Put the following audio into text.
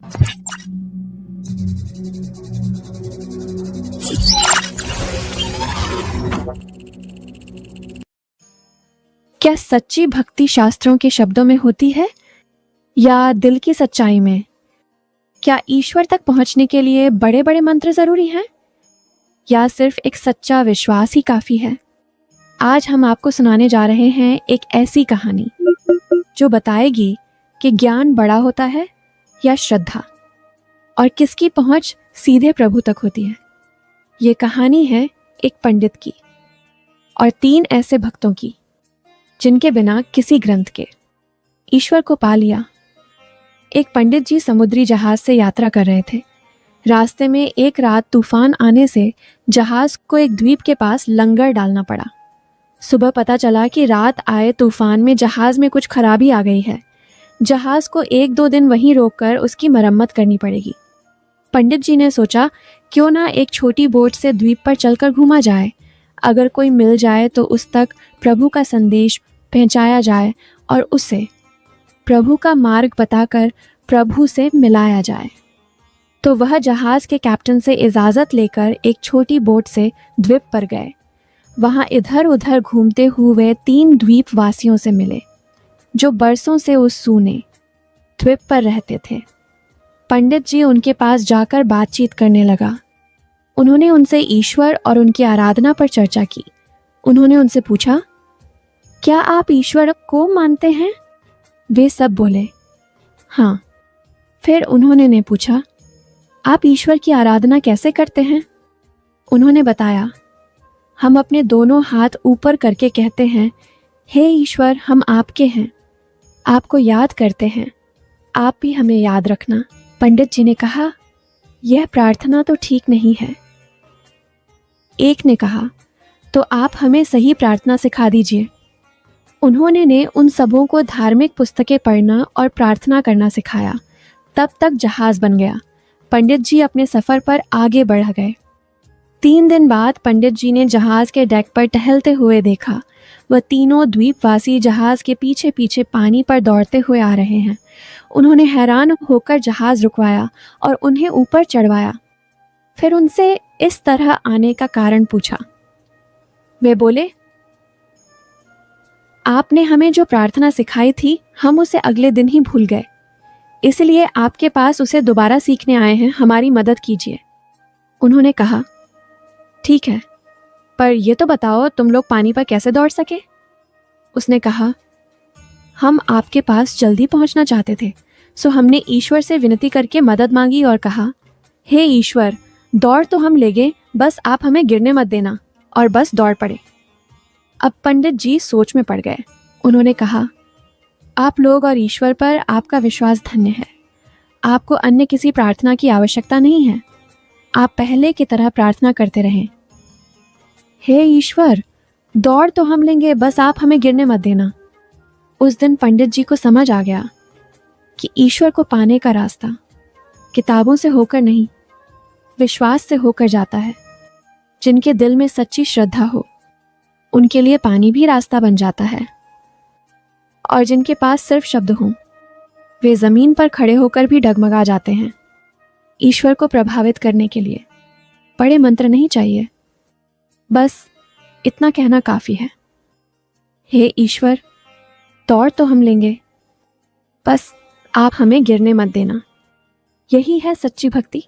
क्या सच्ची भक्ति शास्त्रों के शब्दों में होती है या दिल की सच्चाई में? क्या ईश्वर तक पहुंचने के लिए बड़े बड़े मंत्र जरूरी हैं या सिर्फ एक सच्चा विश्वास ही काफी है? आज हम आपको सुनाने जा रहे हैं एक ऐसी कहानी जो बताएगी कि ज्ञान बड़ा होता है या श्रद्धा, और किसकी पहुंच सीधे प्रभु तक होती है। ये कहानी है एक पंडित की और 3 ऐसे भक्तों की जिनके बिना किसी ग्रंथ के ईश्वर को पा लिया। एक पंडित जी समुद्री जहाज से यात्रा कर रहे थे। रास्ते में एक रात तूफान आने से जहाज को एक द्वीप के पास लंगर डालना पड़ा। सुबह पता चला कि रात आए तूफान में जहाज में कुछ खराबी आ गई है। जहाज को 1-2 दिन वहीं रोककर उसकी मरम्मत करनी पड़ेगी। पंडित जी ने सोचा, क्यों ना एक छोटी बोट से द्वीप पर चलकर घूमा जाए। अगर कोई मिल जाए तो उस तक प्रभु का संदेश पहुंचाया जाए और उसे प्रभु का मार्ग बताकर प्रभु से मिलाया जाए। तो वह जहाज के कैप्टन से इजाज़त लेकर एक छोटी बोट से द्वीप पर गए। वहां इधर उधर घूमते हुए 3 द्वीपवासियों से मिले जो बरसों से उस सूने द्वीप पर रहते थे। पंडित जी उनके पास जाकर बातचीत करने लगा। उन्होंने उनसे ईश्वर और उनकी आराधना पर चर्चा की। उन्होंने उनसे पूछा, क्या आप ईश्वर को मानते हैं? वे सब बोले, हाँ। फिर उन्होंने पूछा, आप ईश्वर की आराधना कैसे करते हैं? उन्होंने बताया, हम अपने दोनों हाथ ऊपर करके कहते हैं, हे ईश्वर, हम आपके हैं, आपको याद करते हैं, आप भी हमें याद रखना। पंडित जी ने कहा, यह प्रार्थना तो ठीक नहीं है। एक ने कहा, तो आप हमें सही प्रार्थना सिखा दीजिए। उन्होंने उन सबों को धार्मिक पुस्तकें पढ़ना और प्रार्थना करना सिखाया। तब तक जहाज बन गया। पंडित जी अपने सफ़र पर आगे बढ़ गए। 3 दिन बाद पंडित जी ने जहाज के डेक पर टहलते हुए देखा। वह तीनों द्वीपवासी जहाज के पीछे पीछे पानी पर दौड़ते हुए आ रहे हैं। उन्होंने हैरान होकर जहाज रुकवाया और उन्हें ऊपर चढ़वाया। फिर उनसे इस तरह आने का कारण पूछा। वे बोले, आपने हमें जो प्रार्थना सिखाई थी, हम उसे अगले दिन ही भूल गए, इसलिए आपके पास उसे दोबारा सीखने आए हैं, हमारी मदद कीजिए। उन्होंने कहा, ठीक है, पर यह तो बताओ तुम लोग पानी पर कैसे दौड़ सके? उसने कहा, हम आपके पास जल्दी पहुंचना चाहते थे, सो हमने ईश्वर से विनती करके मदद मांगी और कहा, हे ईश्वर, दौड़ तो हम ले गए, बस आप हमें गिरने मत देना। और बस दौड़ पड़े। अब पंडित जी सोच में पड़ गए। उन्होंने कहा, आप लोग और ईश्वर पर आपका विश्वास धन्य है। आपको अन्य किसी प्रार्थना की आवश्यकता नहीं है। आप पहले की तरह प्रार्थना करते रहें। हे ईश्वर, दौड़ तो हम लेंगे, बस आप हमें गिरने मत देना। उस दिन पंडित जी को समझ आ गया कि ईश्वर को पाने का रास्ता किताबों से होकर नहीं, विश्वास से होकर जाता है। जिनके दिल में सच्ची श्रद्धा हो, उनके लिए पानी भी रास्ता बन जाता है। और जिनके पास सिर्फ शब्द हों, वे जमीन पर खड़े होकर भी डगमगा जाते हैं। ईश्वर को प्रभावित करने के लिए बड़े मंत्र नहीं चाहिए, बस इतना कहना काफी है, हे ईश्वर, दौड़ तो हम लेंगे, बस आप हमें गिरने मत देना। यही है सच्ची भक्ति।